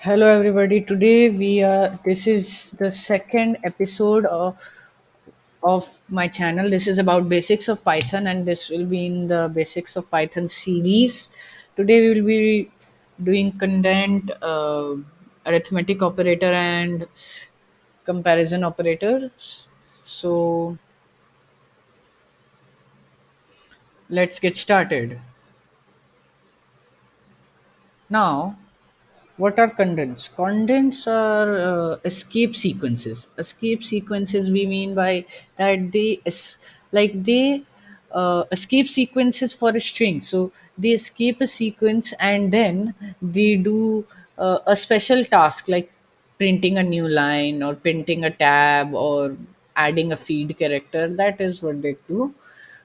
Hello everybody. Today we are this is the second episode of my channel. This is about basics of Python and this will be in the basics of Python series. Today we will be doing content, arithmetic operator and comparison operators. So let's get started. Now, what are contents? Contents are escape sequences. Escape sequences we mean by that they escape sequences for a string. So they escape a sequence and then they do a special task like printing a new line or printing a tab or adding a feed character. That is what they do.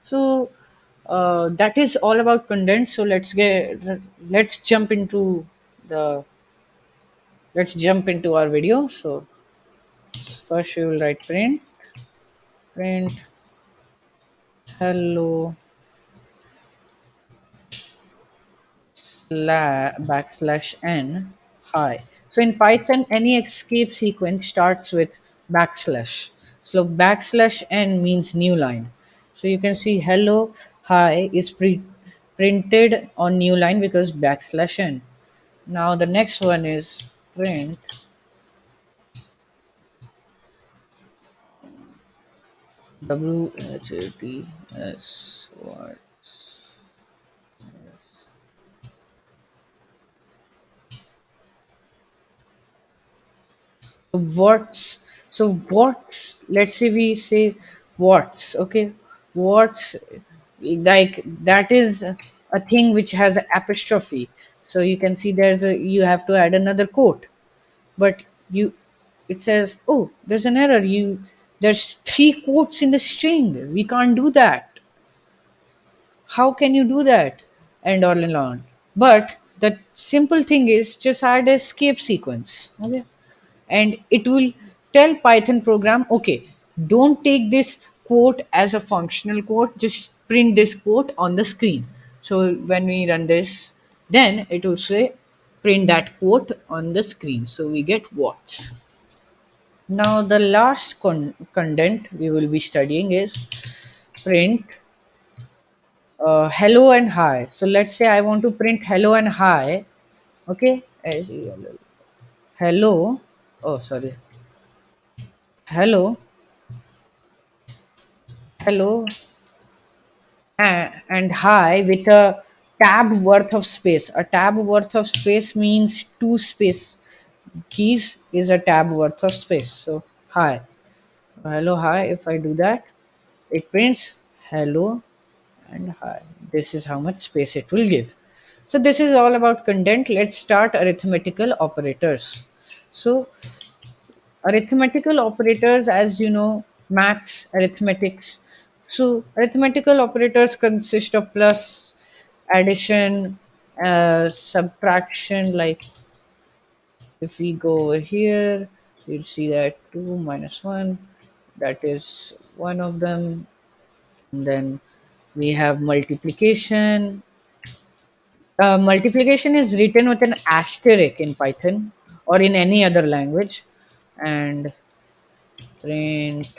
So that is all about contents. So let's jump into the let's jump into our video. So first we will write print hello backslash n hi. So in Python, any escape sequence starts with backslash. So backslash n means new line. So you can see hello hi is printed on new line because backslash n. Now the next one is print WHATS what. What's what's let's say we say what's okay, what's like that is a thing which has an apostrophe. So you can see you have to add another quote, but you it says, oh, there's an error, there's three quotes in the string, we can't do that. How can you do that? And all and on. But the simple thing is just add a escape sequence. Okay. And it will tell Python program, okay, don't take this quote as a functional quote, just print this quote on the screen. So when we run this, then it will say print that quote on the screen. So we get what's. Now the last content we will be studying is print hello and hi. So let's say I want to print hello and hi. Okay. Hello. Oh, sorry. Hello. Hello and hi with a tab worth of space. A tab worth of space means two space keys is a tab worth of space. So hi. Hello, hi. If I do that, it prints hello and hi. This is how much space it will give. So this is all about content. Let's start arithmetical operators. So arithmetical operators, as you know, maths, arithmetics. So arithmetical operators consist of plus, addition, subtraction. Like if we go over here, you'll see that 2 minus 1, that is one of them. And then we have multiplication. Multiplication is written with an asterisk in Python or in any other language. And print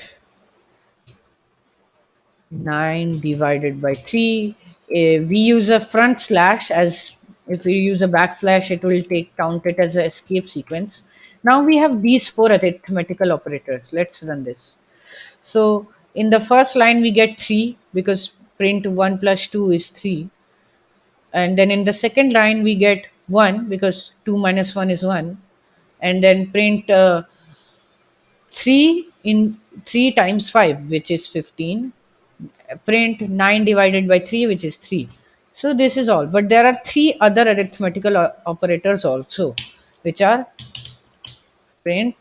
9 divided by 3. We use a front slash, as if we use a backslash it will take count it as an escape sequence. Now we have these four arithmetical operators. Let's run this. So in the first line we get 3 because print 1 plus 2 is 3, and then in the second line we get 1 because 2 minus 1 is 1, and then print 3 in 3 times 5 which is 15, print 9 divided by 3 which is 3. So this is all, but there are three other arithmetical operators also, which are print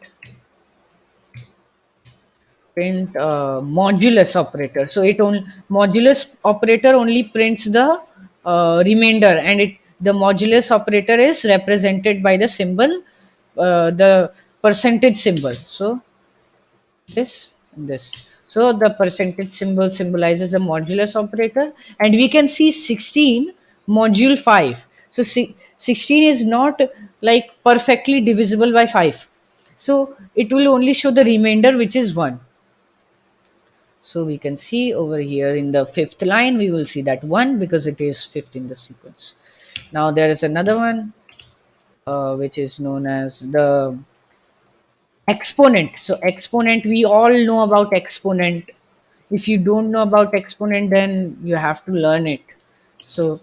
modulus operator. So it only modulus operator only prints the remainder, and it the modulus operator is represented by the symbol, the percentage symbol. So this and this. So the percentage symbol symbolizes the modulus operator, and we can see 16 module 5. So 16 is not like perfectly divisible by 5. So it will only show the remainder, which is 1. So we can see over here in the fifth line, we will see that 1 because it is fifth in the sequence. Now there is another one which is known as the exponent. So exponent, we all know about exponent. If you don't know about exponent, then you have to learn it. So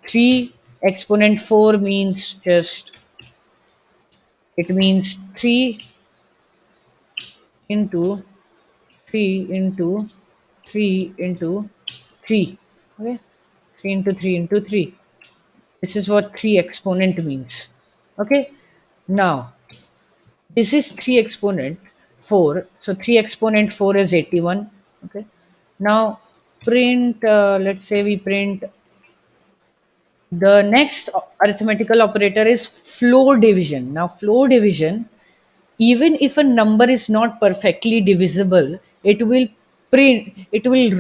3 exponent 4 means just, it means 3 into 3 into 3 into 3. Okay, 3 into 3 into 3. This is what 3 exponent means. Okay, now this is 3 exponent 4. So 3 exponent 4 is 81. Okay, now print, let's say we print the next arithmetical operator is floor division. Now floor division, even if a number is not perfectly divisible, it will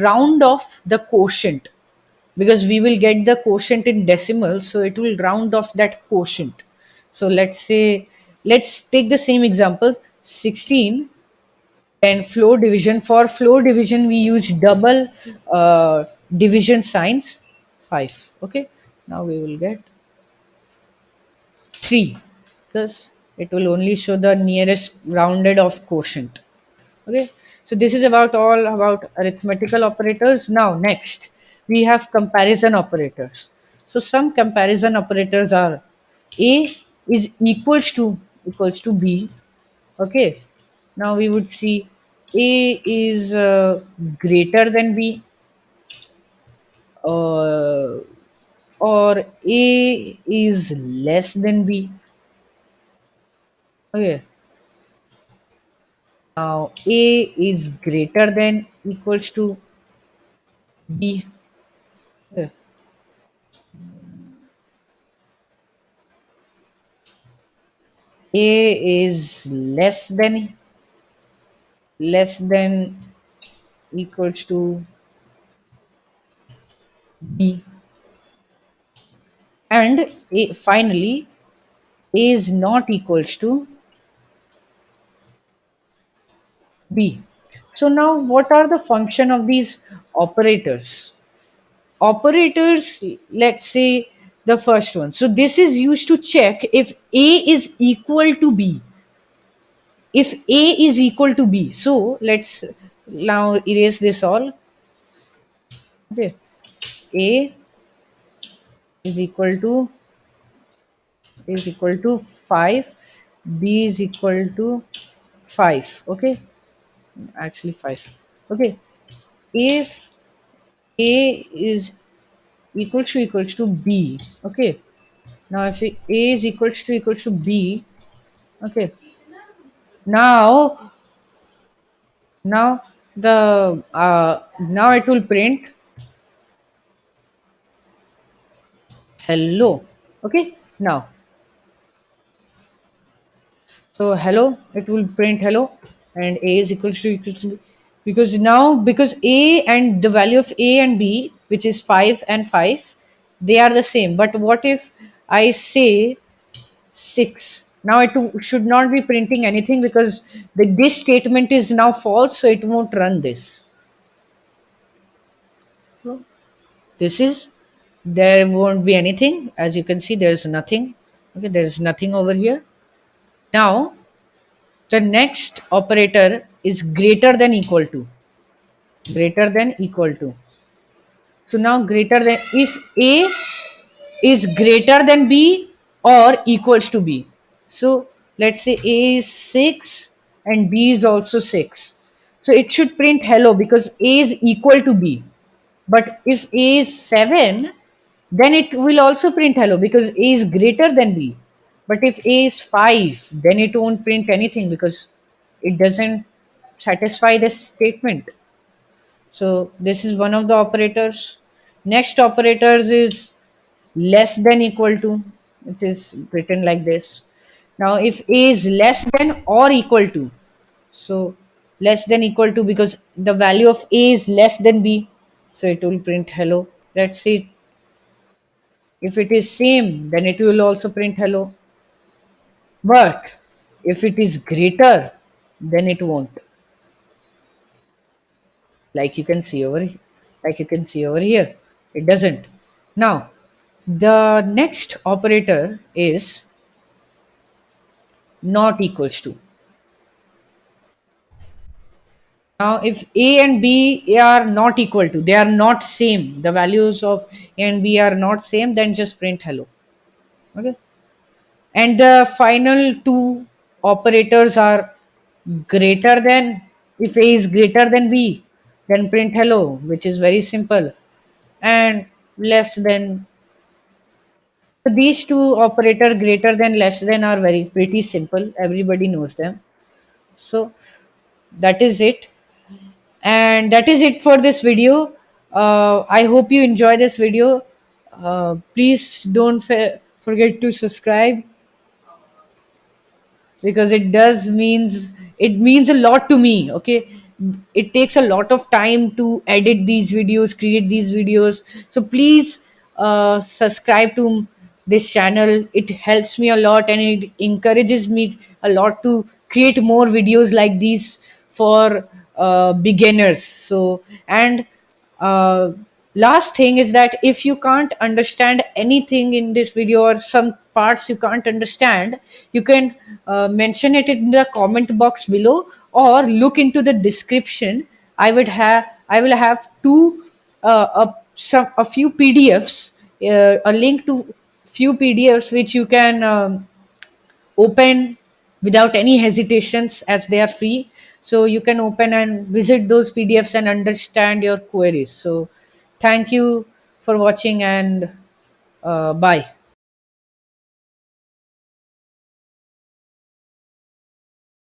round off the quotient, because we will get the quotient in decimal, so it will round off that quotient. So let's say, let's take the same example, 16. And floor division, for floor division we use double division signs, 5. Okay, now we will get 3 because it will only show the nearest rounded off quotient. Okay, so this is about all about arithmetical operators. Now next we have comparison operators. So some comparison operators are: a is equals to b. Okay, now we would see a is greater than b, uh, or a is less than b. Okay, now a is greater than equals to b. Okay. A is less than equals to b, and finally a is not equals to b. So now what are the function of these operators? Operators, let's say the first one. So this is used to check if a is equal to b. If a is equal to b, so let's now erase this all. Okay, a is equal to is equal to 5, b is equal to 5. Okay, actually 5. Okay, if a is equals to b. Okay, now if a is equals to b. Okay, now now the now it will print hello. Okay, now so hello, it will print hello, and a is equals to, because now, because a and the value of a and b, which is 5 and 5, they are the same. But what if I say 6? Now it should not be printing anything because this statement is now false, so it won't run this. This is, there won't be anything. As you can see, there's nothing. Okay, there's nothing over here. Now the next operator is greater than equal to. Greater than equal to. So now greater than, if a is greater than b or equals to b. So let's say a is 6 and b is also 6. So it should print hello because a is equal to b. But if a is 7, then it will also print hello because a is greater than b. But if a is 5, then it won't print anything because it doesn't satisfy this statement. So this is one of the operators. Next operators is less than equal to, which is written like this. Now if a is less than or equal to, so less than equal to because the value of a is less than b, so it will print hello. Let's see. If it is same, then it will also print hello. But if it is greater, then it won't. Like you can see over like you can see over here, it doesn't. Now, the next operator is not equals to. Now, if A and B are not equal to, they are not same, the values of A and B are not same, then just print hello. Okay. And the final two operators are greater than. If A is greater than B, then print hello, which is very simple. And less than. So these two operator, greater than, less than, are very pretty simple. Everybody knows them. So that is it. And that is it for this video. I hope you enjoy this video. Please don't forget to subscribe, because it means a lot to me. Okay, it takes a lot of time to edit these videos, create these videos. So please subscribe to this channel. It helps me a lot, and it encourages me a lot to create more videos like these for beginners. So, and uh, last thing is that if you can't understand anything in this video, or some parts you can't understand, you can mention it in the comment box below, or look into the description. I will have a few PDFs, a link to few PDFs which you can open without any hesitations, as they are free. So you can open and visit those PDFs and understand your queries. So thank you for watching, and bye.